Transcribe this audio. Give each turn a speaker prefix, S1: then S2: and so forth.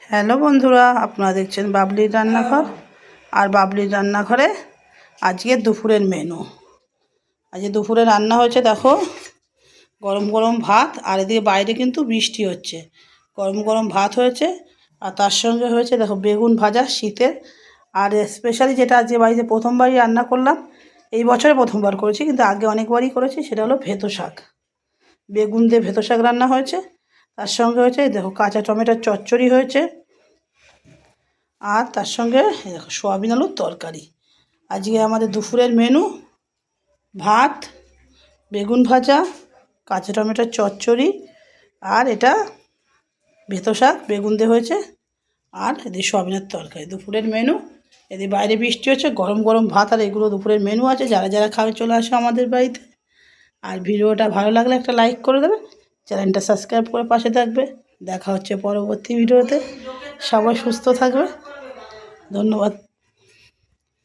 S1: Hello বন্ধুরা, আপনারা দেখছেন বাবলির রান্নাঘর। আর বাবলির রান্নাঘরে আজকে দুপুরের মেনু। আজকে দুপুরে রান্না হয়েছে, দেখো, গরম গরম ভাত। আর এদিকে বাইরে কিন্তু বৃষ্টি হচ্ছে। গরম গরম ভাত হয়েছে, আর তার সঙ্গে হয়েছে দেখো বেগুন ভাজা শীতের। আর স্পেশালি যেটা আজকে বাড়িতে প্রথমবারই রান্না করলাম, এই বছরে প্রথমবার করেছি, কিন্তু আগে অনেকবারই করেছি, সেটা হলো ভেতো শাক। বেগুন দিয়ে ভেতো শাক রান্না হয়েছে। তার সঙ্গে হয়েছে দেখো কাঁচা টমেটোর চচ্চড়ি হয়েছে। আর তার সঙ্গে দেখো সোয়াবিন আলুর তরকারি। আজকে আমাদের দুপুরের মেনু ভাত, বেগুন ভাজা, কাঁচা টমেটোর চচ্চড়ি, আর এটা ভেতো শাক বেগুন দিয়ে হয়েছে, আর এদিকে সোয়াবিনের তরকারি। দুপুরের মেনু। এদিকে বাইরে বৃষ্টি হচ্ছে, গরম গরম ভাত, আর এগুলো দুপুরের মেনু আছে। যারা যারা খাবে চলে আসো আমাদের বাড়িতে। আর ভিডিওটা ভালো লাগলে একটা লাইক করে দেবে, চ্যানেলটা সাবস্ক্রাইব করে পাশে থাকবে। দেখা হচ্ছে পরবর্তী ভিডিওতে। সবাই সুস্থ থাকবে। ধন্যবাদ।